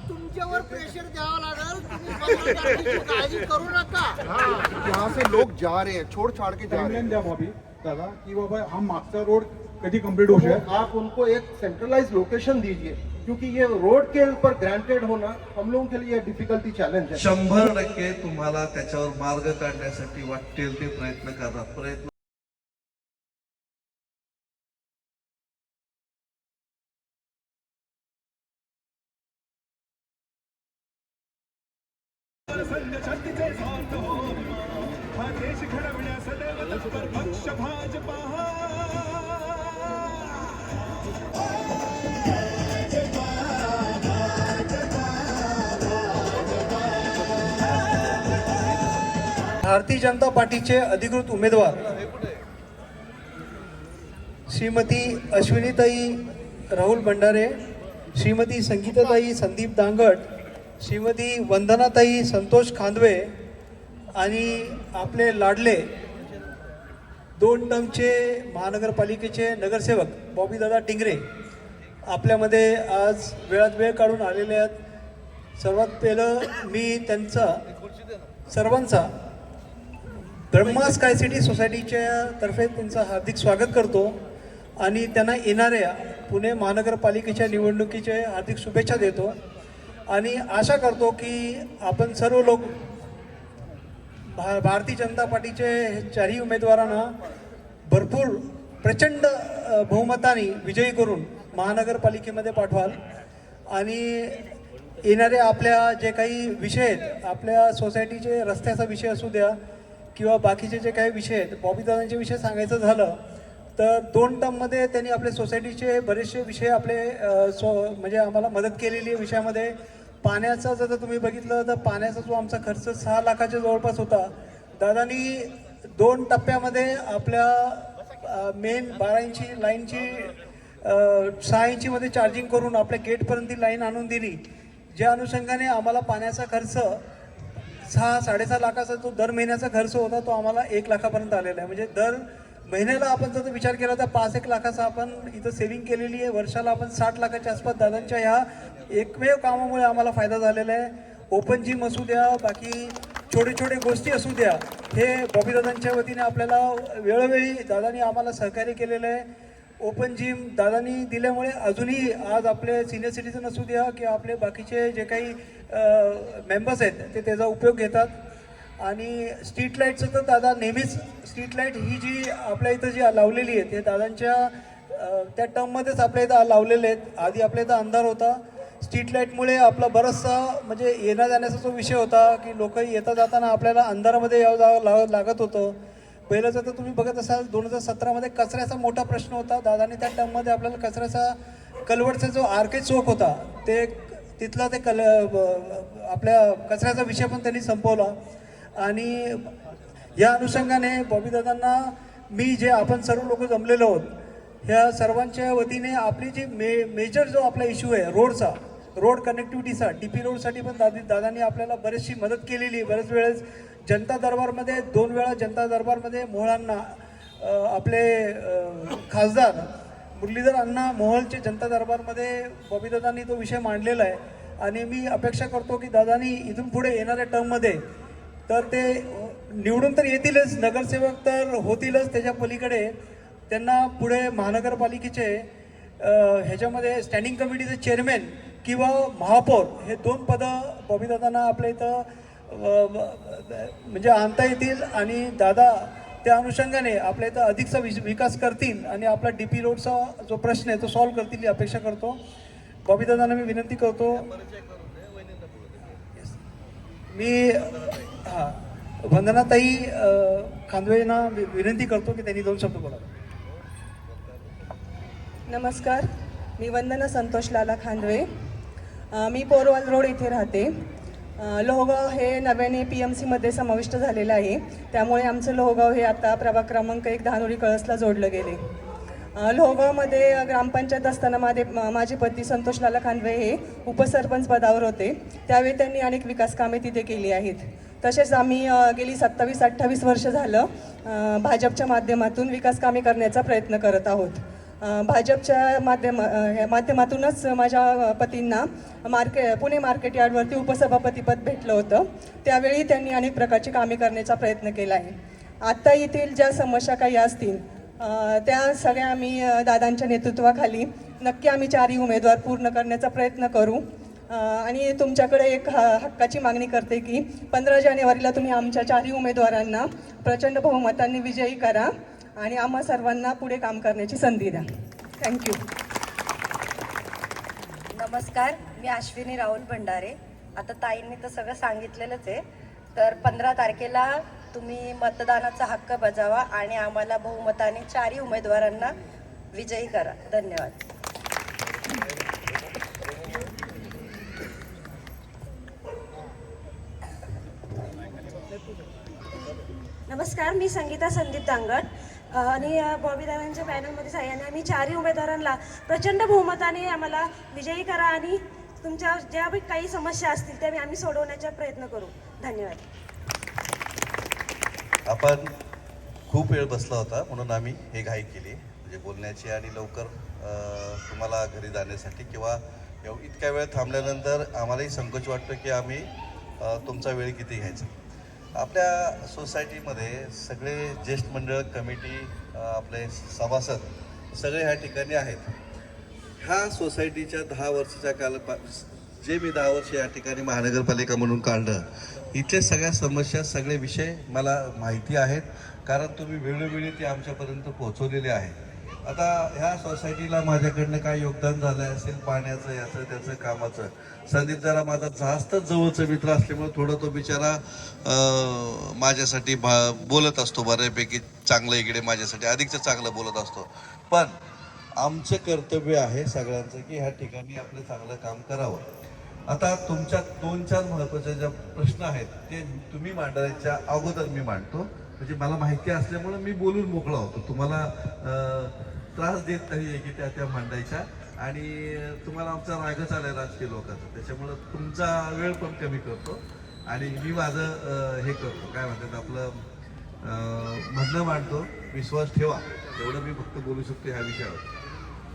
तुमच्यावर प्रेशर द्यावं लागेल, तुम्ही बंद काळजी करू नका। यहाँ से लोग जा रहे हैं, छोड़ छाड़ के जा रहे हैं। द्या भाभी दादा की बाबा हम मागचा रोड कधी कंप्लीट होऊ शकेल? आप उनको एक सेंट्रलाइज लोकेशन दीजिए, क्योंकि ये रोड के ऊपर ग्रांटेड होना हम लोगों के लिए डिफिकल्टी चैलेंज है। 100% तुम्हाला त्याच्यावर मार्ग काढण्यासाठी वाटेल ते प्रयत्न करा। प्रयत्न भारतीय जनता पार्टीचे अधिकृत उमेदवार श्रीमती अश्विनीताई राहुल भंडारे, श्रीमती संगीताताई संदीप दांगट, श्रीमती वंदनाताई संतोष खांदवे आणि आपले लाडले 2 टर्मचे महानगरपालिकेचे नगरसेवक बॉबीदादा टिंगरे आपल्यामध्ये आज वेळात वेळ काढून आलेले आहेत। सर्वात पहिलं मी त्यांचा सर्वांचा ब्रह्मा स्काय सिटी सोसायटीच्या तर्फे त्यांचं हार्दिक स्वागत करतो आणि त्यांना येणाऱ्या पुणे महानगरपालिकेच्या निवडणुकीचे हार्दिक शुभेच्छा देतो आणि आशा करतो की आपण सर्व लोक भारतीय जनता पार्टीचे 4ही उमेदवारांना भरपूर प्रचंड बहुमताने विजयी करून महानगरपालिकेमध्ये पाठवाल आणि येणारे आपल्या जे काही विषय आहेत, आपल्या सोसायटीचे रस्त्याचा विषय असू द्या किंवा बाकीचे जे काही विषय आहेत, बॉबीदादांचे विषय सांगायचं झालं तर 2 टर्ममध्ये त्यांनी आपल्या सोसायटीचे बरेचसे विषय आपले म्हणजे आम्हाला मदत केलेली आहे। विषयामध्ये पाण्याचा जर तुम्ही बघितलं तर पाण्याचा जो आमचा खर्च 6 लाखाच्या जवळपास होता, दादांनी 2 टप्प्यामध्ये आपल्या मेन 12 इंची लाईनची 6 इंचीमध्ये चार्जिंग करून आपल्या गेटपर्यंत ती लाईन आणून दिली, ज्या अनुषंगाने आम्हाला पाण्याचा खर्च 6-6.5 लाखाचा जो दर महिन्याचा खर्च होता तो आम्हाला 1 लाखापर्यंत आलेला आहे। म्हणजे दर महिन्याला आपण जर विचार केला तर 5-1 लाखाचा आपण इथं सेव्हिंग केलेली आहे। वर्षाला आपण 60 लाखाच्या आसपास दादांच्या ह्या एकमेव कामामुळे आम्हाला फायदा झालेला आहे। ओपन जिम असू द्या, बाकी छोटे गोष्टी असू द्या, हे बॉबीदादांच्या वतीने आपल्याला वेळोवेळी दादांनी आम्हाला सहकार्य केलेलं आहे। ओपन जिम दादांनी दिल्यामुळे अजूनही आज आपले सिनियर सिटीजन असू द्या किंवा आपले बाकीचे जे काही मेंबर्स आहेत ते त्याचा उपयोग घेतात। आणि स्ट्रीट लाईटचं तर दादा नेहमीच स्ट्रीट लाईट ही जी आपल्या इथं जी लावलेली आहे ते दादांच्या त्या टर्ममध्येच आपल्या इथं लावलेले आहेत। आधी आपल्या इथं अंधार होता, स्ट्रीट लाईटमुळे आपला बराचसा म्हणजे येण्या जाण्याचा जो विषय होता की लोक येता जाताना आपल्याला अंधारामध्ये यावं लागत होतं। पहिलं जर तुम्ही बघत असाल 2017मध्ये कचऱ्याचा मोठा प्रश्न होता, दादाने त्या टर्ममध्ये आपल्याला कचऱ्याचा कलवडचा जो आरके चौक होता ते तिथला ते आपल्या कचऱ्याचा विषय पण त्यांनी संपवला। आणि या अनुषंगाने बॉबीदादांना मी जे आपण सर्व लोक जमलेलो आहोत ह्या सर्वांच्या वतीने आपली जी मेजर जो आपला इश्यू आहे रोडचा, रोड कनेक्टिव्हिटीचा, DP रोडसाठी पण दादांनी आपल्याला बरीचशी मदत केलेली आहे। बरेच वेळेस जनता दरबारमध्ये 2 वेळा जनता दरबारमध्ये मोहळांना आपले खासदार मुरलीधर अण्णा मोहोळचे जनता दरबारमध्ये बॉबीदादांनी तो विषय मांडलेला आहे आणि मी अपेक्षा करतो की दादांनी इथून पुढे येणाऱ्या टर्ममध्ये तर ते निवडून तर येतीलच, नगरसेवक तर होतीलच, त्याच्या पलीकडे त्यांना पुढे महानगरपालिकेचे ह्याच्यामध्ये स्टँडिंग कमिटीचे चेअरमॅन किंवा महापौर हे 2 पदं बॉबीदादांना आपल्या इथं म्हणजे आणता येतील आणि दादा त्या अनुषंगाने आपल्या इथं अधिकचा विकास करतील आणि आपला DP रोडचा जो प्रश्न आहे तो सॉल्व्ह करतील ही अपेक्षा करतो। बॉबीदादांना मी विनंती करतो, मी वंदनाताई खांदवेंना विनंती करतो की त्यांनी 2 शब्द बोलावे। नमस्कार, मी वंदना संतोष लाला खांदवे, मी पोरवाल रोड इथे राहते। लोहगाव हे नव्याने PMCमध्ये समाविष्ट झालेलं आहे, त्यामुळे आमचं लोहगाव हे आता प्रभाग क्रमांक 1 धानोरी कळसला जोडलं गेले। लोहगावमध्ये ग्रामपंचायत असताना माझे पती संतोष लाला खांदवे हे उपसरपंच पदावर होते, त्यावेळी त्यांनी अनेक विकास कामे तिथे केली आहेत। तसेच आम्ही गेली 27-28 वर्ष झालं भाजपच्या माध्यमातून विकास कामे करण्याचा प्रयत्न करत आहोत। भाजपच्या माध्यमातूनच माझ्या पतींना पुणे मार्केट यार्डवरती उपसभापतीपद भेटलं होतं. त्यावेळी त्यांनी अनेक प्रकारची कामे करण्याचा प्रयत्न केला आहे. आत्ता येथील ज्या समस्या काही असतील त्या सगळ्या आम्ही दादांच्या नेतृत्वाखाली नक्की आम्ही 4ही उमेदवार पूर्ण करण्याचा प्रयत्न करू. आणि तुमच्याकडे एक हक्काची मागणी करते की 15 जानेवारीला तुम्ही आमच्या 4ही उमेदवारांना प्रचंड बहुमतांनी विजयी करा आणि आम्हा सर्वांना पुढे काम करण्याची संधी द्या. थँक्यू. नमस्कार, मी अश्विनी राहुल भंडारे. आता ताईंनी तर सगळं सांगितलेलंच आहे. तर 15 तारखेला तुम्ही मतदानाचा हक्क बजावा आणि आम्हाला बहुमताने 4ही उमेदवारांना विजयी करा. धन्यवाद. नमस्कार, मी संगीता संदीप दांगट आणि बॉबीदादांच्या पॅनलमध्ये सहाय्याने आम्ही 4ही उमेदवारांना प्रचंड बहुमताने आम्हाला विजयी करा आणि तुमच्या ज्या काही समस्या असतील त्या आम्ही सोडवण्याचा प्रयत्न करू. धन्यवाद. आपण खूप वेळ बसला होता म्हणून आम्ही हे घाई केली म्हणजे बोलण्याची आणि लवकर तुम्हाला घरी जाण्यासाठी किंवा इतक्या वेळ थांबल्यानंतर आम्हालाही संकोच वाटतो की आम्ही तुमचा वेळ किती घ्यायचा. आपल्या सोसायटीमध्ये सगळे ज्येष्ठ मंडळ कमिटी आपले सभासद सगळे ह्या ठिकाणी आहेत. ह्या सोसायटीच्या 10 वर्षाच्या जे मी 10 वर्ष या ठिकाणी महानगरपालिका म्हणून काढलं इथले सगळ्या समस्या सगळे विषय मला माहिती आहेत कारण तुम्ही वेळोवेळी ते आमच्यापर्यंत पोहोचवलेले आहे. आता ह्या सोसायटीला माझ्याकडनं काय योगदान झालं असेल पाण्याचं याचं त्याचं कामाचं. संदीप जरा माझा जास्त जवळचा मित्र असल्यामुळे थोडं तो बिचारा माझ्यासाठी बोलत असतो बऱ्यापैकी चांगलं इकडे माझ्यासाठी अधिकचं चांगलं बोलत असतो. पण आमचं कर्तव्य आहे सगळ्यांचं की ह्या ठिकाणी आपलं चांगलं काम करावं. आता तुमच्या 2-4 महत्त्वाचे ज्या प्रश्न आहेत ते तुम्ही मांडायच्या अगोदर मी मांडतो म्हणजे मला माहिती असल्यामुळे मी बोलून मोकळा होतो. तुम्हाला त्रास देत नाही आहे की त्या मांडायच्या आणि तुम्हाला आमचा रागच आलाय राजकीय लोकांचा त्याच्यामुळं तुमचा वेळ पण कमी करतो आणि मी माझं हे करतो काय म्हणतात आपलं म्हणणं मांडतो. विश्वास ठेवा एवढं मी फक्त बोलू शकतो ह्या विषयावर.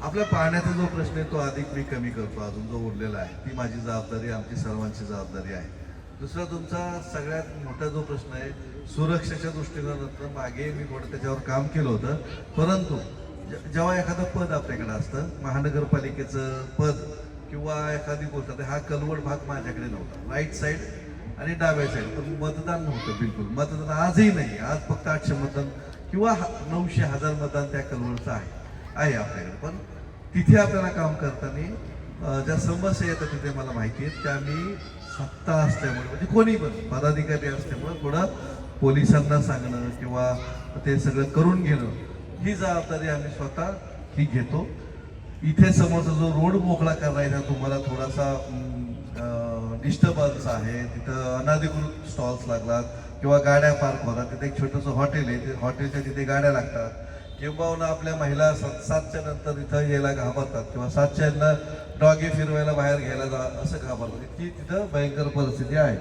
आपल्या पाण्याचा जो प्रश्न आहे तो अधिक मी कमी करतो अजून जो उरलेला आहे ती माझी जबाबदारी आमची सर्वांची जबाबदारी आहे. दुसरा तुमचा सगळ्यात मोठा जो प्रश्न आहे सुरक्षेच्या दृष्टिकोनातून मागे मी थोडं त्याच्यावर काम केलं होतं परंतु जेव्हा एखादं पद आपल्याकडे असतं महानगरपालिकेचं पद किंवा एखादी गोष्ट हा कलवड भाग माझ्याकडे नव्हता राईट साईड आणि डाव्या साईड पण मतदान नव्हतं बिलकुल. मतदान आजही नाही. आज फक्त 800 मतदान किंवा 900-1000 मतदान त्या कलवडचं आहे आपल्याकडे. पण तिथे आपल्याला काम करताना ज्या समस्या येतात तिथे मला माहिती आहेत त्या मी सत्ता असल्यामुळे म्हणजे कोणी पण पदाधिकारी असल्यामुळे थोडं पोलिसांना सांगणं किंवा ते सगळं करून घेणं ही जबाबदारी आम्ही स्वतः ही घेतो. इथे समोरचा जो रोड मोकळा करायचा तुम्हाला थोडासा डिस्टर्बन्स आहे तिथं अनधिकृत स्टॉल्स लागतात किंवा गाड्या पार्क होतात. तिथे एक छोटंसं हॉटेल आहे ते हॉटेलच्या तिथे गाड्या लागतात किंवा आपल्या महिला 7च्या नंतर इथं यायला घाबरतात किंवा 7च्या डॉगे फिरवायला बाहेर घ्यायला असं घाबरतात. इतकी तिथं भयंकर परिस्थिती आहे.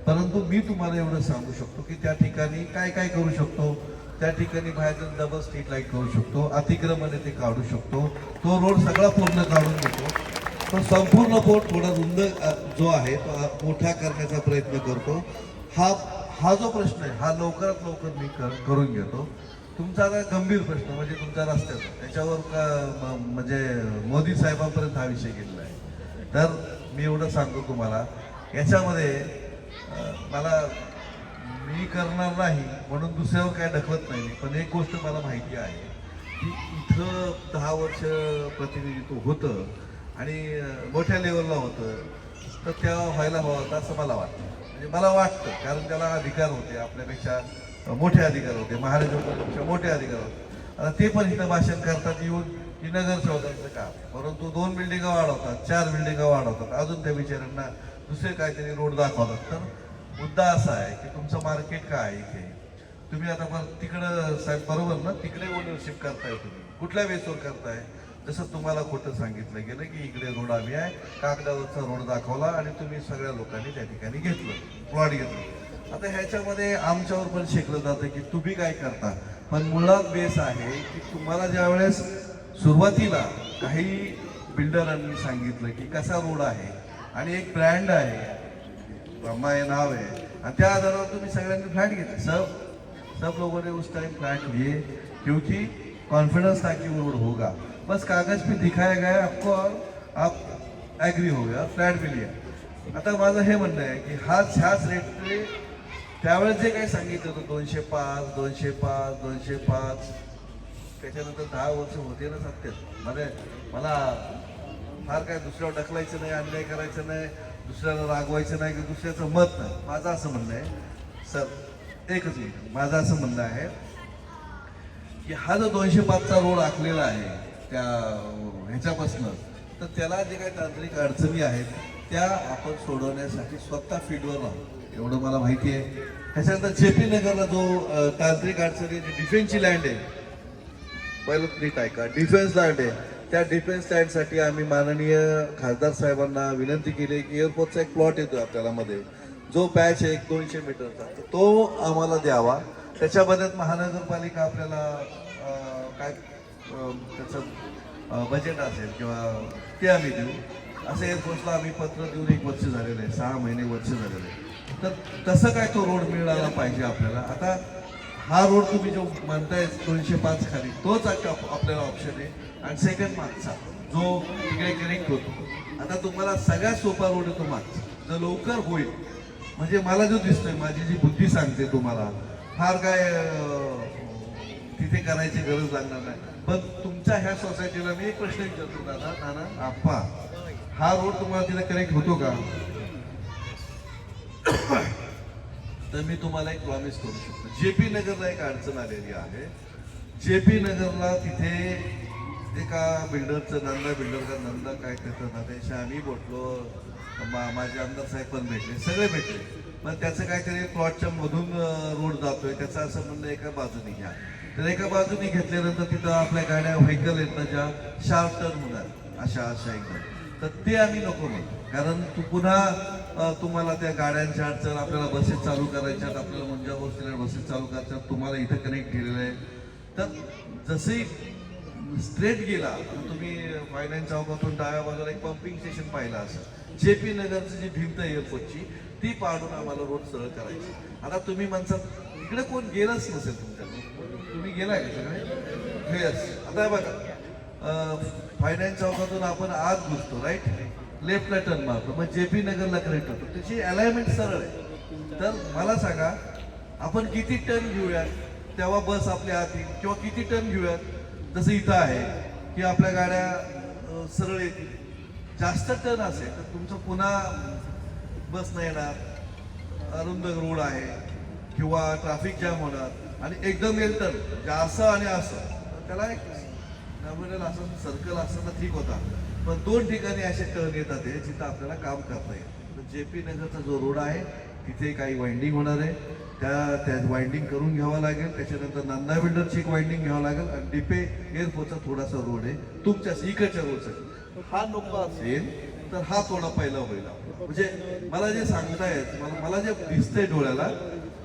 परंतु मी तुम्हाला एवढं सांगू शकतो की त्या ठिकाणी काय काय करू शकतो. त्या ठिकाणी बाहेर डबल स्ट्रीट लाईट करू शकतो अतिक्रमण ते काढू शकतो. तो रोड सगळा पूर्ण काढून घेतो. तो संपूर्ण रोड थोडा रुंद जो आहे तो मोठा करण्याचा प्रयत्न करतो. हा जो प्रश्न आहे हा लवकरात लवकर मी करून घेतो. तुमचा आता गंभीर प्रश्न म्हणजे तुमच्या रस्त्याचा त्याच्यावर म्हणजे मोदी साहेबांपर्यंत हा विषय गेलेला आहे. तर मी एवढं सांगतो तुम्हाला याच्यामध्ये मला मी करणार नाही म्हणून दुसऱ्यावर काय ढकलत नाही पण एक गोष्ट मला माहिती आहे की इथं 10 वर्ष प्रतिनिधित्व होतं आणि मोठ्या लेवलला होतं तर त्या व्हायला हवं होतं असं मला वाटतं. म्हणजे मला वाटतं कारण त्याला अधिकार होते आपल्यापेक्षा मोठे अधिकार होते महानगरपालिकेपेक्षा मोठे अधिकार होते. आता ते पण इथं भाषण करतात येऊन की नगरसेवकांचं काम परंतु 2 बिल्डिंगा वाढवतात 4 बिल्डिंगा वाढवतात अजून त्या विचारांना दुसरे काहीतरी रोड दाखवतात. तर मुद्दा असा आहे की तुमचं मार्केट काय आहे इथे तुम्ही आता पण तिकडं साहेब बरोबर ना तिकडे ओनरशिप करताय तुम्ही कुठल्या बेसवर करताय. जसं तुम्हाला खोटं सांगितलं गेलं की इकडे रोड आम्ही आहे कागदावरचा रोड दाखवला आणि तुम्ही सगळ्या लोकांनी त्या ठिकाणी घेतलं प्लॉट घेतलं. आता ह्याच्यामध्ये आमच्यावर पण शिकलं जातं की तुम्ही काय करता पण मुळात बेस आहे की तुम्हाला ज्या वेळेस सुरुवातीला काही बिल्डरांनी सांगितलं की कसा रोड आहे आणि एक ब्रँड आहे, ब्रह्मा हे नाव आहे, आणि त्या आधारावर तुम्ही सगळ्यांनी फ्लॅट घेतले. सब लोगों ने उस टाइम फ्लैट लिए क्योंकि कॉन्फिडेंस था कि वो रोड होगा. बस कागज पे दिखाया गया आपको और आप ॲग्री हो गया, फ्लॅट भी लिया. आता माझं हे म्हणणं आहे की ह्याच रेटने त्यावेळेस जे काही सांगितलं होतं 205 त्याच्यानंतर 10 वर्ष होते ना सत्तेत. मला फार काय दुसऱ्यावर ढकलायचं नाही, अन्याय करायचं नाही, दुसऱ्याला रागवायचं नाही की दुसऱ्याचं मत नाही. माझं असं म्हणणं आहे सर, एकच मिनिट, माझं असं म्हणणं आहे की हा जो 205चा रोड आखलेला आहे त्या ह्याच्यापासनं, तर त्याला जे काही तांत्रिक अडचणी आहेत त्या आपण सोडवण्यासाठी स्वतः फील्डवर राहू, एवढं मला माहिती आहे. त्याच्यानंतर JP नगरला जो तांत्रिक अडचणी डिफेन्सची लँड आहे, पहिलं नीट ऐका, डिफेन्स लँड आहे, त्या डिफेन्स लँडसाठी आम्ही माननीय खासदार साहेबांना विनंती केली की एअरपोर्टचा एक प्लॉट येतो आपल्याला मध्ये, जो पॅच आहे 200 मीटरचा, तो आम्हाला द्यावा. त्याच्या बदल्यात महानगरपालिका आपल्याला काय त्याचं बजेट असेल किंवा ते आम्ही देऊ. असं एअरफोर्सला आम्ही पत्र देऊन 1 वर्ष झालेलं आहे, 6 महिने वर्ष झालेलं आहे. तर तसं काय तो रोड मिळाला पाहिजे आपल्याला. आता हा रोड तुम्ही जो म्हणताय 205 खाली, तोच आपल्याला ऑप्शन आहे. आणि सेकंड मागचा जो तिकडे कनेक्ट होतो, आता तुम्हाला सगळ्यात सोपा रोड आहे तो मागचा, जो लवकर होईल. म्हणजे मला जो दिसतोय, माझी जी बुद्धी सांगते तुम्हाला, फार काय तिथे करायची गरज लागणार नाही. पण तुमच्या ह्या सोसायटीला मी एक प्रश्न विचारतो, नाना आप्पा, हा रोड तुम्हाला तिथे कनेक्ट होतो का? तर मी तुम्हाला एक प्रॉमिस करू शकतो, JP नगरला एक अडचण आलेली आहे. JP नगरला तिथे एका बिल्डरचं, नंदा काय त्याचं ना, त्याच्या आम्ही बोललो, माझे आमदार साहेब पण भेटले, सगळे भेटले. पण त्याचं काहीतरी प्लॉटच्या मधून रोड जातोय, त्याचं असं म्हणणं एका बाजूने घ्या. तर एका बाजूने घेतल्यानंतर तिथं आपल्या गाड्या व्हेकल आहेत ना, ज्या शार्प टर्न होणार अशा एकदम, तर ते आम्ही नको म्हणतो. कारण पुन्हा तुम्हाला त्या गाड्यांच्या अडचण, आपल्याला बसेस चालू करायच्यात, आपल्याला मुंजा बसलेल्या बसेस चालू करायच्यात, तुम्हाला इथं कनेक्ट केलेलं आहे. तर जसंही स्ट्रेट गेला, तुम्ही फायनान्स चौकातून डाव्या बाजूला एक पंपिंग स्टेशन पाहिलं असं, JP नगरची जी भिंत एअरपोर्टची ती पाडून आम्हाला रोड सरळ करायची. आता तुम्ही म्हणसाल इकडे कोण गेलंच नसेल तुमच्याकडे, तुम्ही गेलाय का सगळे? येस. आता बघा, फायनान्स चौकातून आपण आत घुसतो, राईट, लेफ्टला टर्न मारतो, मग JP नगरला कनेक्ट होतो, त्याची अलाइनमेंट सरळ आहे. तर मला सांगा, आपण किती टर्न घेऊयात तेव्हा बस आपल्या आत येईल, किंवा किती टर्न घेऊयात जसं इथं आहे की आपल्या गाड्या सरळ येतील. जास्त टर्न असेल तर तुमचं पुन्हा बस नाही येणार, अरुंद रोड आहे किंवा ट्रॅफिक जॅम होणार. आणि एकदम येईल तर असं आणि असं, त्याला एक नॉमिनल असं सर्कल असं तर ठीक होता, पण 2 ठिकाणी असे टर्न येतात जिथं आपल्याला काम करता येईल. तर JP नगरचा जो रोड आहे तिथे काही वाइंडिंग होणार आहे, त्या वाइंडिंग करून घ्यावं लागेल. त्याच्यानंतर नंदा बिल्डरची एक वाइंडिंग घ्यावं लागेल, आणि डिपे एअरपोर्टचा थोडासा रोड आहे तुमच्या इकडच्या रोडसाठी. हा नको असेल तर हा थोडा पहिला होईल. म्हणजे मला जे सांगतायत, मला जे दिसतंय डोळ्याला,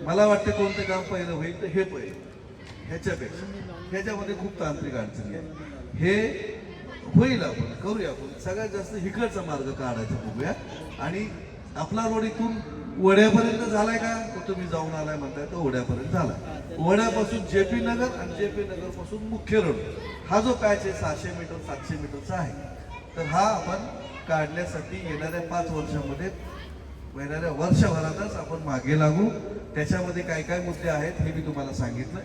मला वाटतं कोणतं काम पहिलं होईल तर हे पहिलं, ह्याच्यामध्ये खूप तांत्रिक अडचणी आहे. हे होईल, आपण करूया, आपण सगळ्यात जास्त इकडचा मार्ग काढायचा बघूया. आणि आपला रोड इथून वड्यापर्यंत झालाय का, तो तुम्ही जाऊन आलाय म्हणताय, तर वड्यापर्यंत झालाय. वड्यापासून JP नगर आणि JP नगर पासून मुख्य रोड हा जो पॅच आहे 600 मीटर 700 मीटरचा आहे. तर हा आपण काढण्यासाठी येणाऱ्या 5 वर्षामध्ये, येणाऱ्या वर्षभरातच आपण मागे लागू. त्याच्यामध्ये काय काय मुद्दे आहेत हे मी तुम्हाला सांगितलं.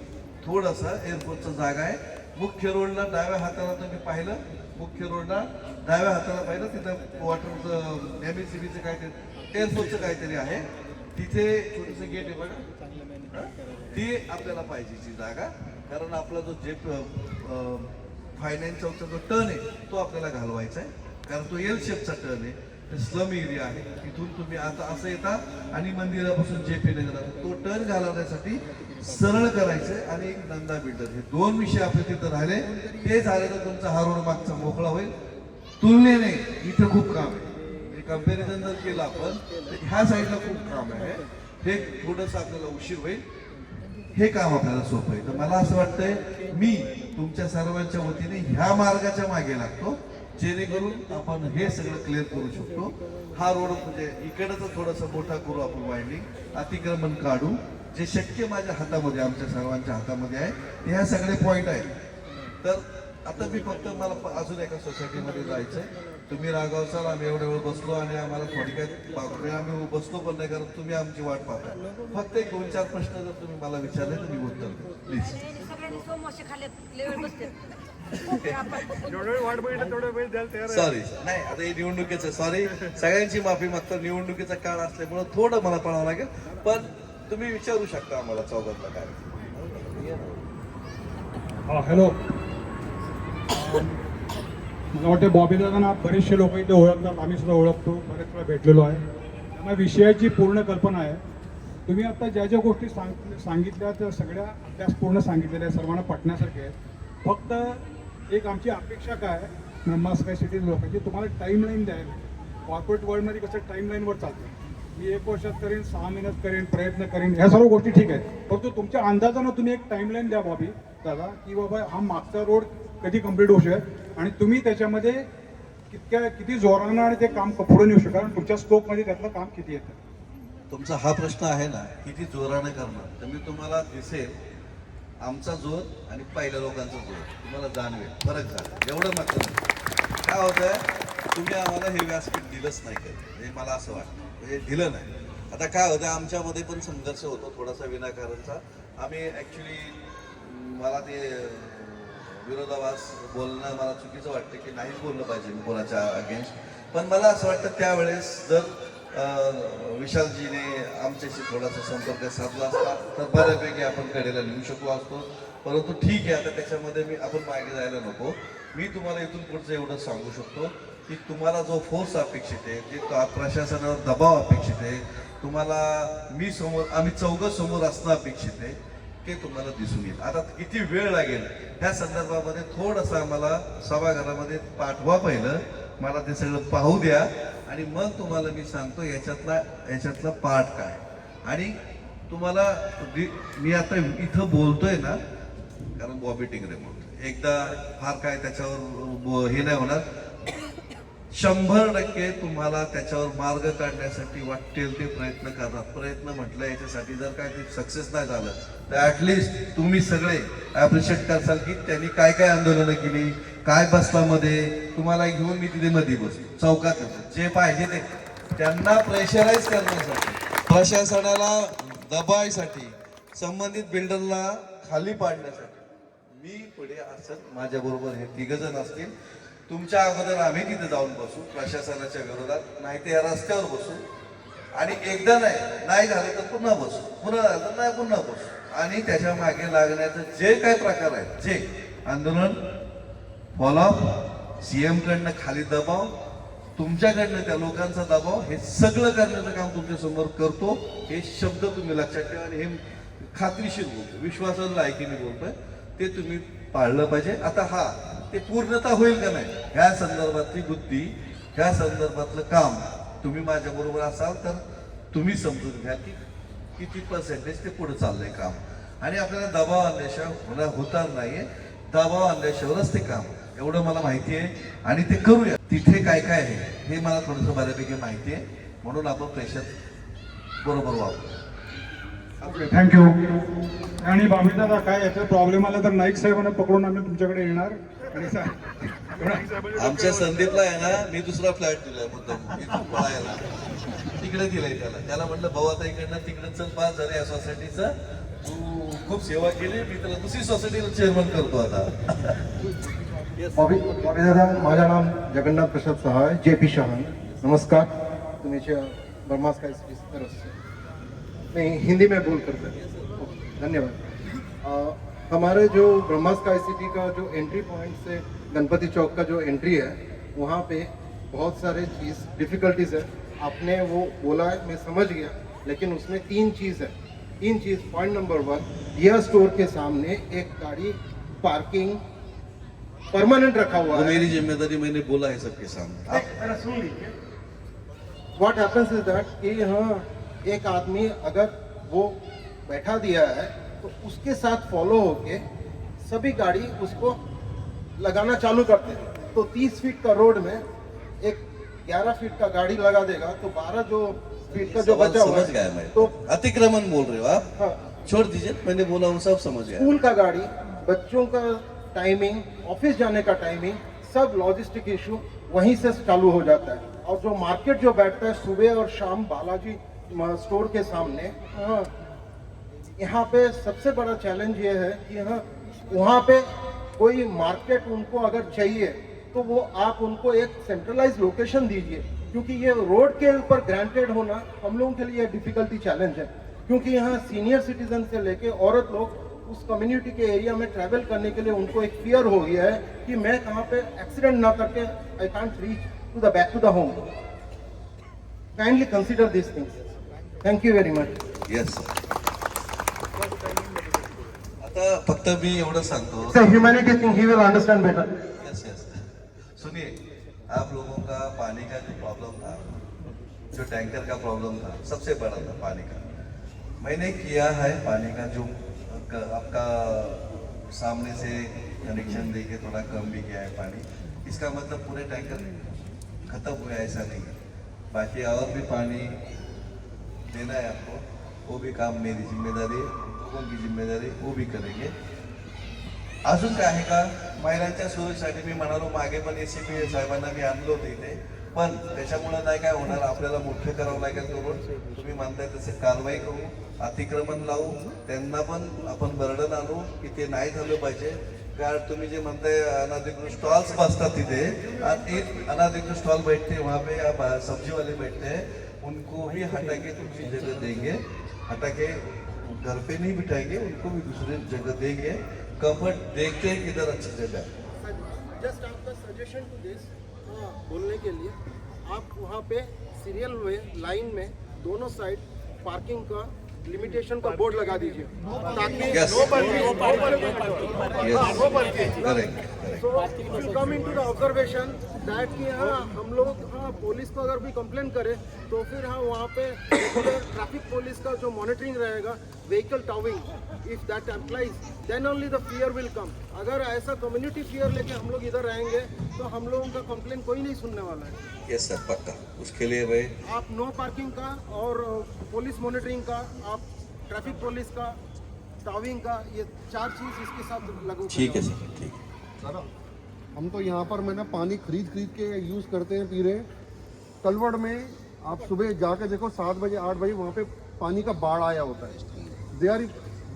थोडंसं एअरपोर्टचं जागा आहे, मुख्य रोडला डाव्या हाताला तुम्ही पाहिलं, मुख्य रोडला डाव्या हाताला पाहिलं, तिथं वॉटरचं MSCBचं काहीतरी, एअरपोर्टचं काहीतरी आहे, तिथे छोटंसं गेट आहे बघा, ती आपल्याला पाहिजेची जागा. कारण आपला जो फायनान्स चौकचा जो टर्न आहे तो आपल्याला घालवायचा आहे, कारण तो L शेपचा टर्न आहे, स्लम एरिया आहे. तिथून तुम्ही आता असं येता आणि मंदिरापासून JP नगर, तो टर्न घालवण्यासाठी सरळ करायचंय. आणि एक नंदा बिल्डर, हे 2 विषय आपले तिथं राहिले, ते झाले तर तुमचा हा रोड मागचा मोकळा होईल. तुलनेने इथं खूप काम आहे, कंपॅरिझन जर केलं आपण तर ह्या साईडला खूप काम आहे, हे थोडंसं आपल्याला उशीर होईल, हे काम आपल्याला सोपं आहे. तर मला असं वाटतंय, मी तुमच्या सर्वांच्या वतीने ह्या मार्गाच्या मागे लागतो, जेणेकरून आपण हे सगळं क्लिअर करू शकतो. हा रोड म्हणजे इकडचं थोडंसं मोठा करू आपण, वायंडिंग अतिक्रमण काढू, जे शक्य माझ्या हातामध्ये, आमच्या सर्वांच्या हातामध्ये आहे. ह्या सगळे पॉईंट आहेत. तर आता मी फक्त मला अजून एका सोसायटीमध्ये जायचंय. तुम्ही रागावसाल, आम्ही एवढ्या वेळ बसलो आणि आम्हाला थोडक्यात आम्ही बसलो पण नाही, कारण तुम्ही आमची वाट पाहता. फक्त एक 2-4 प्रश्न जर तुम्ही मला विचारले तर मी उत्तर देतो प्लीज. सॉरी नाही, आता हे निवडणुकीचं, सॉरी सगळ्यांची माफी मागतो. निवडणुकीचा काळ असल्यामुळे थोडं मला पळावं लागेल, पण तुम्ही विचारू शकता आम्हाला चौघातला काय. हॅलो, मला वाटतं बॉबी दादांना बरेचसे लोक इथे ओळखतात, आम्ही सुद्धा ओळखतो, बरेच वेळा भेटलेलो आहे. त्यामुळे विषयाची पूर्ण कल्पना आहे. तुम्ही आता ज्या ज्या गोष्टी सांगितल्या त्या सगळ्या अभ्यासपूर्ण सांगितलेल्या आहे, सर्वांना पटण्यासारखे आहेत. फक्त एक आमची अपेक्षा काय आहे ब्रह्मास्त्र काय सिटी लोकांची, तुम्हाला टाईमलाईन द्यायला. कॉर्पोरेट वर्ल्डमध्ये कसं टाईमलाईनवर चालतं, मी 1 वर्षात करेन, 6 महिन्यात करेन, प्रयत्न करेन, ह्या सर्व गोष्टी ठीक आहेत. परंतु तुमच्या अंदाजानं तुम्ही एक टाईमलाईन द्या बॉबी दादा, की बाबा हा मागचा रोड कधी कंप्लीट होऊ शकेल आणि तुम्ही त्याच्यामध्ये किती जोरानं आणि ते काम पुढे नेऊ शकाल, तुमच्या स्कोपमध्ये त्यातलं काम किती येतं. तुमचा हा प्रश्न आहे ना, किती जोराने करणार, तर मी तुम्हाला दिसेल आमचा जोर आणि पहिल्या लोकांचा जोर तुम्हाला जाणवेल, फरक झाला एवढं मात्र. काय होतं, तुम्ही आम्हाला हे व्यासपीठ दिलंच नाही कधी, हे मला असं वाटतं, हे दिलं नाही. आता काय होतं, आमच्यामध्ये पण संघर्ष होतो थोडासा विनाकारणचा. आम्ही ॲक्च्युली, मला ते विरोधाभास बोलणं मला चुकीचं वाटतं की नाहीच बोललं पाहिजे मी कोणाच्या अगेन्स्ट. पण मला असं वाटतं त्यावेळेस जर विशालजीने आमच्याशी थोडासा संपर्क साधला असता तर बऱ्यापैकी आपण कडेला नेऊ शकलो असतो. परंतु ठीक आहे, आता त्याच्यामध्ये आपण मागे जायला नको. मी तुम्हाला इथून पुढचं एवढं सांगू शकतो की तुम्हाला जो फोर्स अपेक्षित आहे, जे प्रशासनावर दबाव अपेक्षित आहे, तुम्हाला आम्ही चौघं समोर असणं अपेक्षित आहे, ते तुम्हाला दिसून येईल. आता किती वेळ लागेल ह्या संदर्भामध्ये थोडंसं आम्हाला सभागृहामध्ये पाठवा, पहिलं मला ते सगळं पाहू द्या आणि मग तुम्हाला मी सांगतो याच्यातला पार्ट काय. आणि तुम्हाला मी आता इथं बोलतोय ना, कारण बॉबी टिंगरे म्हणतो, एकदा फार काय त्याच्यावर हे नाही होणार. 100% तुम्हाला त्याच्यावर मार्ग काढण्यासाठी वाटेल ते प्रयत्न करतात. प्रयत्न म्हटलं याच्यासाठी जर काय ते सक्सेस नाही झालं तर ॲटलिस्ट तुम्ही सगळे ॲप्रिशिएट करसाल की त्यांनी काय काय आंदोलनं केली, काय बसलामध्ये. तुम्हाला घेऊन मी तिथे मध्ये बसतो, चौकात जे पाहिजे ते त्यांना प्रेशराईज करण्यासाठी, प्रशासनाला दबावासाठी, संबंधित बिल्डरला खाली पाडण्यासाठी मी पुढे असत. माझ्याबरोबर हे 3 जण असतील. तुमच्या अगोदर आम्ही तिथे जाऊन बसू प्रशासनाच्या विरोधात, नाही ते या रस्त्यावर बसू आणि एकदा नाही झालं तर पुन्हा बसू, पुन्हा झालं तर नाही पुन्हा बसू. आणि त्याच्या मागे लागण्याचं जे काही प्रकार आहेत, जे आंदोलन, फॉलोअप, CM कडनं खाली दबाव, तुमच्याकडनं त्या लोकांचा दबाव, हे सगळं करण्याचं काम तुमच्या समोर करतो. हे शब्द तुम्ही लक्षात ठेवा आणि हे खात्रीशीर बोलतो, विश्वासाला लायकीने बोलतोय, ते तुम्ही पाळलं पाहिजे. आता ते पूर्णता होईल का नाही ह्या संदर्भातली बुद्धी, ह्या संदर्भातलं काम तुम्ही माझ्या बरोबर असाल तर तुम्ही समजून घ्या की किती % ते पुढे चाललंय काम. आणि आपल्याला दबाव आणल्याशिवाय होणार नाहीये, दबाव आणल्याशिवायच ते काम, एवढं मला माहिती आहे. आणि ते करूया. तिथे काय काय आहे हे मला थोडंसं बऱ्यापैकी माहिती आहे, म्हणून आपण प्रेशर बरोबर वापरू. थँक्यू. आणि बाबीदादा काय याचा प्रॉब्लेम आला तर नाईक साहेबांना पकडून आम्ही तुमच्याकडे येणार. आमच्या संदीपला आहे ना, मी दुसरा फ्लॅट दिलाय मुद्दाम पळायला, तिकडे दिलाय त्याला म्हटलं भाऊ आता इकडनं तिकडे चल, 5 झाले या सोसायटीचं, तू खूप सेवा केली, मी त्याला दुसरी सोसायटीला चेअरमन करतो आता. बॉबी दादा, माझं नाम जगन्नाथ प्रसाद सहाय, JP शाहन. नमस्कार. तुम्हें ब्रह्मा स्काई सिटी की तरफ से मैं हिंदी में बोल कर धन्यवाद. हमारे जो ब्रह्मा स्काई सिटी का जो एंट्री पॉइंट से गणपति चौक का जो एंट्री है, वहाँ पे बहुत सारे डिफ़िकल्टीज है. आपने वो बोला है, मैं समझ गया, लेकिन उसमें 3 चीज़ है. 3 चीज़. पॉइंट नंबर 1, दिया स्टोर के सामने एक गाड़ी पार्किंग परमानेंट रखा हुआ है. मेरी जिम्मेदारी, मैंने बोला है सबके सामने. सुन लीजिए. व्हाट हैपेंस इज दैट कि हाँ, एक आदमी अगर वो बैठा दिया है तो उसके साथ फॉलो होके सभी गाड़ी उसको लगाना चालू करते हैं। तो 30 फीट का रोड में एक 11 फीट का गाड़ी लगा देगा तो 12 जो फीट का जो सवाल बचा हुआ समझ गया मैं। तो अतिक्रमण बोल रहे हो आप? हाँ, छोड़ दीजिए, मैंने बोला वो सब समझ गया। स्कूल का गाड़ी, बच्चों का टाइमिंग, ऑफिस जाने का टाइमिंग, सब लॉजिस्टिक इशू वहीं से चालू हो जाता है। और जो मार्केट जो बैठता है सुबह और शाम बालाजी स्टोर के सामने, यहाँ पे सबसे बड़ा चैलेंज ये है कि वहाँ पे कोई मार्केट उनको अगर चाहिए तो वो आप उनको एक सेंट्रलाइज लोकेशन दीजिए, क्योंकि ये रोड के ऊपर ग्रांटेड होना हम लोगों के लिए डिफिकल्टी चैलेंज है। क्योंकि यहाँ सीनियर सिटीजन से लेके औरत लोग उस कम्युनिटी के एरिया में ट्रैवल करने के लिए उनको एक फियर हो गया है कि मैं कहाँ पे एक्सीडेंट ना करके I can't reach to the back to the home. Kindly consider this things. Thank you very much. Yes, आता फक्त मी एवढं सांगतो। It's a humanity thing, he will understand better. Yes yes, सुनिए, आप लोगों का पानी का जो प्रॉब्लम था, जो टैंकर का प्रॉब्लम था, सबसे बड़ा था पानी का। मैंने किया है पानी का जो आपका सामने से कनेक्शन देके थोड़ा कम भी किया है पानी। इसका मतलब पूरे टैंकर खत्म हुआ ऐसा नहीं है, बाकी और भी पानी देना है आपको, वो भी काम मेरी जिम्मेदारी आहे, लोगों की जिम्मेदारी वो भी करेंगे। अजून काय आहे का, महिलांच्या सुरक्षेसाठी मी म्हणालो मागे पण एसीपी साहेबांना मी आणलो होते इथे, पण त्याच्यामुळे नाही काय होणार, आपल्याला मुख्य करावं लागेल करून तुम्ही म्हणताय तसे कारवाई करू, अतिक्रमण लावू, त्यांना पण आपण बर्डन आणू की ते नाही झालं पाहिजे। कारण तुम्ही जे म्हणताय अनाधिकृत स्टॉल्स बसतात तिथे, एक अनाधिकृत स्टॉल बैठते वहाँ पे, सब्जी वाले बैठते हैं, उनको भी हटा के दूसरी जगह देंगे, हटा के घर पे नहीं बिठाएंगे, उनको भी दूसरी जगह देंगे, कंफर्ट देखते हैं किधर अच्छी जगह है। जस्ट आपका सजेशन टू दिस बोलने के लिए, आप वहाँ पे सीरियल में लाइन में दोनों साइड पार्किंग का लिमिटेशन का बोर्ड लगा दीजिए ताकि Yes. No parking correct. So it will come into the observation that कि हम लोग पुलिस को अगर भी कंप्लेन करें तो फिर वहाँ पे ट्रैफिक पुलिस का जो मॉनिटरिंग रहेगा, vehicle towing, if that applies then only the fear will come. अगर ऐसा कम्युनिटी फियर लेके हम लोग इधर रहेंगे तो हम लोगों का कंप्लेन कोई नहीं सुनने वाला है। यस सर, पक्का, उसके लिए भाई आप नो पार्किंग का और पुलिस मॉनिटरिंग का, आप ट्रैफिक पुलिस का, टॉविंग का, ये 4 चीज इसके साथ लागू। ठीक है सर, ठीक है। हम तो यहाँ पर मैंने पानी खरीद के यूज़ करते हैं, पी रहे हैं। कलवड़ में आप सुबह जाके देखो 7 बजे 8 बजे वहाँ पे पानी का बाढ़ आया होता है। They are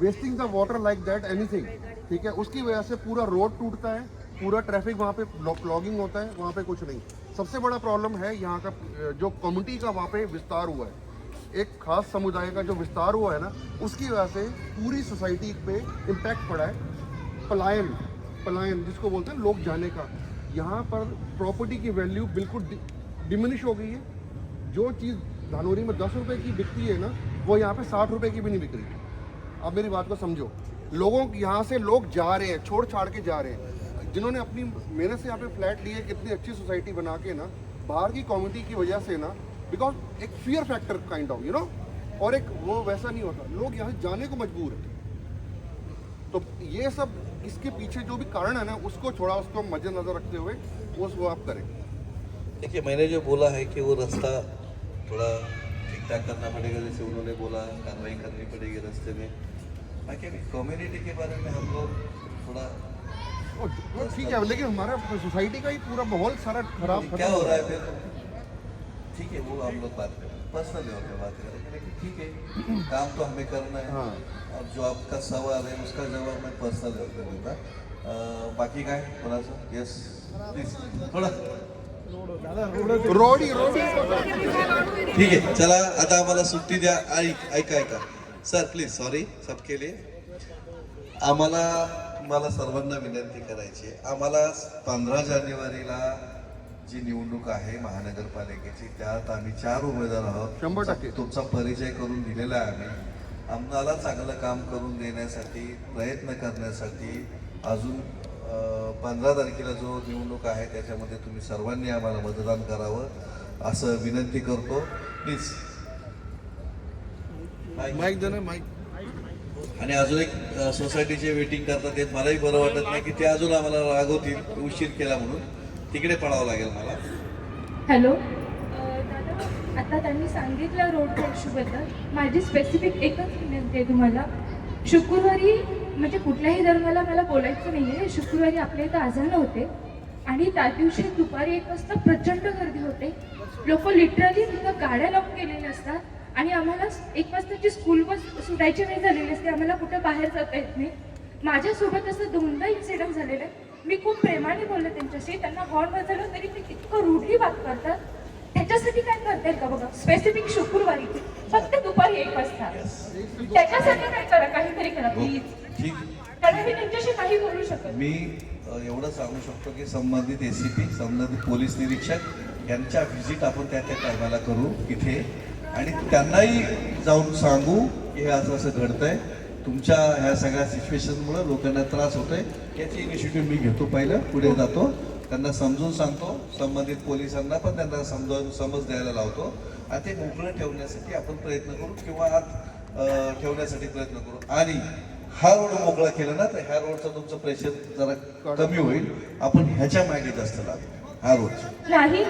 wasting the water like that anything, ठीक है। उसकी वजह से पूरा रोड टूटता है, पूरा ट्रैफिक वहाँ पे क्लॉगिंग होता है, वहाँ पे कुछ नहीं। सबसे बड़ा प्रॉब्लम है यहाँ का जो कम्युनिटी का वहाँ पे विस्तार हुआ है, एक खास समुदाय का जो विस्तार हुआ है ना, उसकी वजह से पूरी सोसाइटी पे इम्पैक्ट पड़ा है। पलायन जिसको बोलते हैं, लोग जाने का। यहाँ पर प्रॉपर्टी की वैल्यू बिल्कुल डिमिनिश हो गई है। जो चीज़ धानोरी में 10 रुपये की बिकती है ना, वो यहाँ पे 60 रुपये की भी नहीं बिक रही। आप मेरी बात को समझो। लोगों यहाँ से लोग जा रहे हैं, छोड़ छाड़ के जा रहे हैं, जिन्होंने अपनी मेहनत से यहाँ पे फ्लैट लिए, कितनी अच्छी सोसाइटी बना के ना, बाहर की कम्युनिटी की वजह से ना, बिकॉज एक फियर फैक्टर काइंड ऑफ और एक वो वैसा नहीं होता, लोग यहाँ जाने को मजबूर है। तो ये सब इसके पीछे जो भी कारण है ना, उसको थोड़ा उसको मद्देनजर रखते हुए वो आप करें। देखिए, मैंने जो बोला है कि वो रास्ता थोड़ा ठीक ठाक करना पड़ेगा, जैसे उन्होंने बोला कार्रवाई करनी पड़ेगी रास्ते में। बाकी अभी कम्युनिटी के बारे में हम लोग थोड़ा ठीक है, लेकिन हमारा सोसाइटी का ही पूरा माहौल सारा खराब क्या हो रहा है फिर, ठीक है, वो हम लोग बात करें, पर्सनल लेवल पे बात करेंगे, लेकिन ठीक है, काम तो हमें करना है। हाँ। और जो आपका सवाल है उसका जवाब मैं पर्सनल लेवल पे दूंगा। बाकी काय थोडासा, यस प्लीज, थोडा रोड ठीक आहे, चला आता आम्हाला सुट्टी द्या। ऐका सर, प्लीज, सॉरी सबके लिए। आम्हाला मला सर्वांना विनंती करायची आहे, आम्हाला 15 जानेवारीला जी निवडणूक आहे महानगरपालिकेची, त्यात आम्ही 4 उमेदवार आहोत। 100% तुमचा परिचय करून दिलेला आहे आम्ही। आम्हाला चांगलं काम करून देण्यासाठी, प्रयत्न करण्यासाठी अजून 15 तारखेला जो निवडणूक आहे त्याच्यामध्ये तुम्ही सर्वांनी आम्हाला मतदान करावं असं विनंती करतो। प्लीज माइक देना, माइक। आणि अजून एक सोसायटीचे वेटिंग करतात, ते मलाही बरं वाटत नाही की ते अजून आम्हाला रागवतील उशीर केला म्हणून. तिकडे पळावं लागेल मला. हॅलो दादा, आता त्यांनी सांगितलं रोडच्या इश्यूबद्दल. माझी स्पेसिफिक एकच विनंती आहे तुम्हाला. शुक्रवारी म्हणजे कुठल्याही धर्माला मला बोलायचं नाही आहे, शुक्रवारी आपल्या इथं आजान होते आणि त्या दिवशी दुपारी 1 वाजता प्रचंड गर्दी होते. लोक लिटरली तिथं गाड्या लावून गेलेल्या असतात आणि आम्हाला 1 वाजताची स्कूल बस सुटायची वेळ झालेली असते, आम्हाला कुठं बाहेर जाता येत नाही. माझ्यासोबत असं 2दा इन्सिडेंट झालेलं आहे. मी खूप प्रेमाने बोलले त्यांच्याशी, त्यांना हॉर्न वाजवलं तरी ते इतकं रूढली बात करतात. त्याच्यासाठी काय करता येईल का बघा, स्पेसिफिक शुक्रवारी फक्त दुपारी 1 वाजता त्याच्यासाठी काय करा, काहीतरी करा प्लीज. ठीक, कारण मी त्यांच्याशी काही बोलू शकत. मी एवढं सांगू शकतो की संबंधित ACP, संबंधित पोलीस निरीक्षक यांच्या व्हिजिट आपण त्या टायमाला करू इथे आणि त्यांनाही जाऊन सांगू की हे असं असं घडतंय, तुमच्या ह्या सगळ्या सिच्युएशनमुळे लोकांना त्रास होतोय. याची इनिशिएटिव्ह मी घेतो, पहिलं पुढे जातो, त्यांना समजून सांगतो, संबंधित पोलिसांना पण त्यांना समज द्यायला लावतो आणि ते मोकळं ठेवण्यासाठी आपण प्रयत्न करू किंवा आत ठेवण्यासाठी प्रयत्न करू. आणि हा रोड मोकळा केला ना तर ह्या रोडचं तुमचं प्रेशर जरा कमी होईल. आपण ह्याच्या मागे जास्त लागू हा रोड नाही.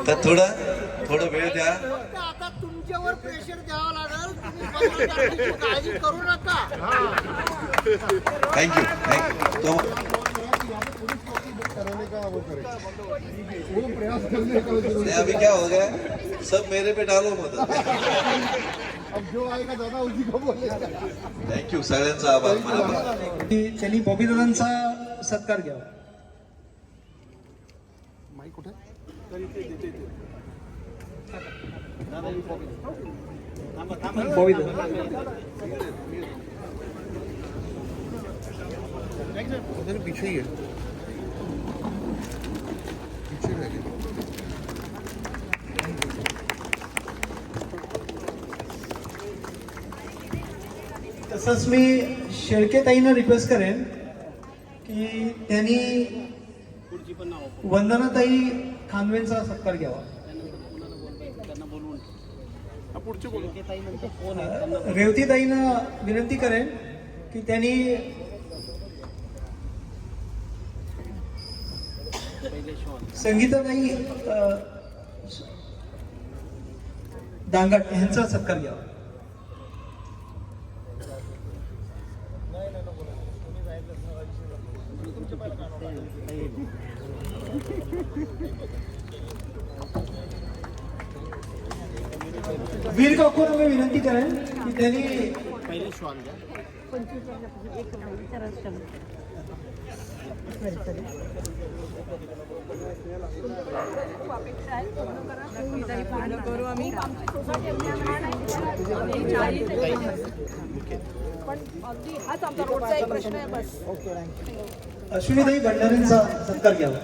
तर थोडं वेळ द्या. आता तुमच्यावर प्रेशर द्यावं लागेल, तुम्ही 15 तारखेची काळजी करू नका. थँक्यू. कराने का वो करें, वो प्रयास करने का. अभी क्या हो गया, सब मेरे पे डालो मत. अब जो आएगा दादा उसी को बोलेगा. थँक्यू, सगळ्यांचा आभार. मला त्यांनी बॉबी दादांचा सत्कार घ्यावा. माईक कुठे? बॉबी दादा उधर पीछे ही है, पीछे रह गया. तसंच मी शेळकेताईंना रिक्वेस्ट करेन की त्यांनी वंदनाताई खानवेंचा सत्कार घ्यावा. रेवतीताईंना विनंती करेन की त्यांनी संगीताताई दांगट यांचा सत्कार घ्यावा. वीर काकूंना मी विनंती करेन की त्यांनी पहिले श्वान घ्या. अश्विनीताई भंडारेंचा सत्कार घ्यावा.